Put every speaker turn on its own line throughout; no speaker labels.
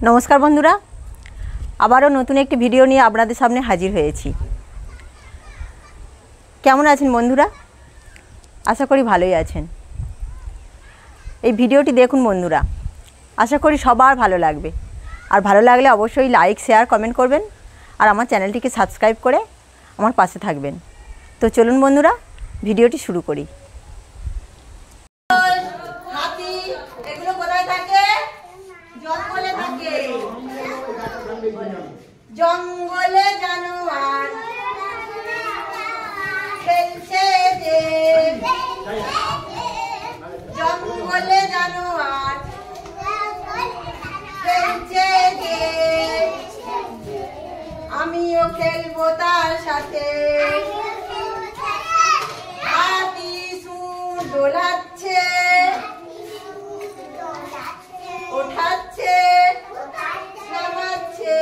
নমস্কার বন্ধুরা, আবারও নতুন একটি ভিডিও নিয়ে আপনাদের সামনে হাজির হয়েছি। কেমন আছেন বন্ধুরা? আশা করি ভালোই আছেন। এই ভিডিওটি দেখুন বন্ধুরা, আশা করি সবার ভালো লাগবে। আর ভালো লাগলে অবশ্যই লাইক, শেয়ার, কমেন্ট করবেন আর আমার চ্যানেলটিকে সাবস্ক্রাইব করে আমার পাশে থাকবেন। তো চলুন বন্ধুরা, ভিডিওটি শুরু করি।
জঙ্গলে জানোয়ার খেলছে যে, জঙ্গলে জানোয়ার খেলছে যে, আমিও খেলবো তার সাথে। হাতি সুর দোলাচ্ছে, ওঠাচ্ছে, নামাচ্ছে,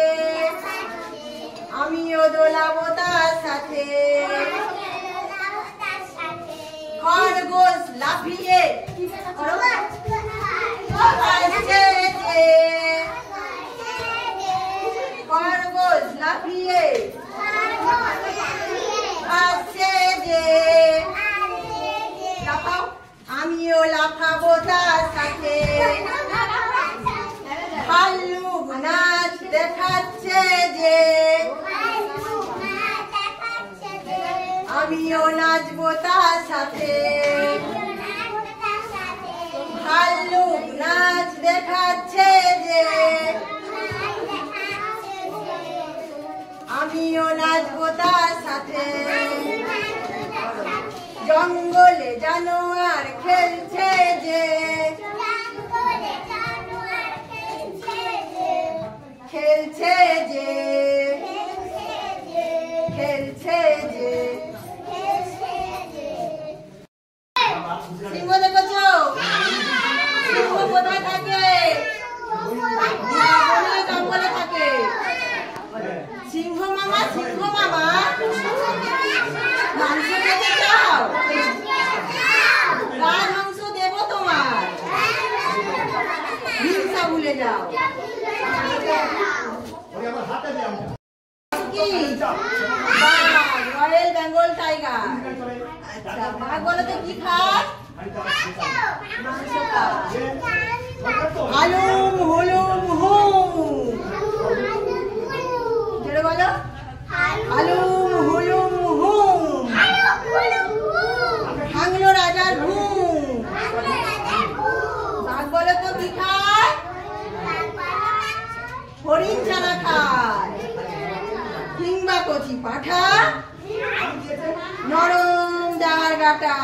আমিও দোলাবো তার সাথে। খরগোশ লাফিয়ে আসছে যে, খরগোশ লাফিয়ে আসছে যে, লাফাও, আমিও লাফাবো তার সাথে। ভাল্লুক নাচ দেখাচ্ছে যে, আমিও নাচবো তার সাথে। ভাল্লুক নাচ দেখাচ্ছে যে, আমিও নাচবো তার সাথে। জঙ্গলে জানোয়ার খেলছে যে, খেলছে যে, খেলছে যে। সিংহ দেখেছো? সিংহ কোথায় থাকে? জঙ্গলে থাকে। সিংহ মামা, সিংহ মামা, মাংস খেতে চাও? রাজহংস দেবো তোমার, হিংসা ভুলে যাও। Royal Bengal tiger. আচ্ছা, বাঘ বলো তো কি খায়? মাংস খায়। হালুম হুলুম হুম, জোরে বলো। হালুম হুলুম হুম, ভাঙলো রাজার ঘুম। বাঘ বলো তো কি খায়? হরিণ ছানা খায়। কিংবা কচি পাঠা, নরম ডাঙার গাটা।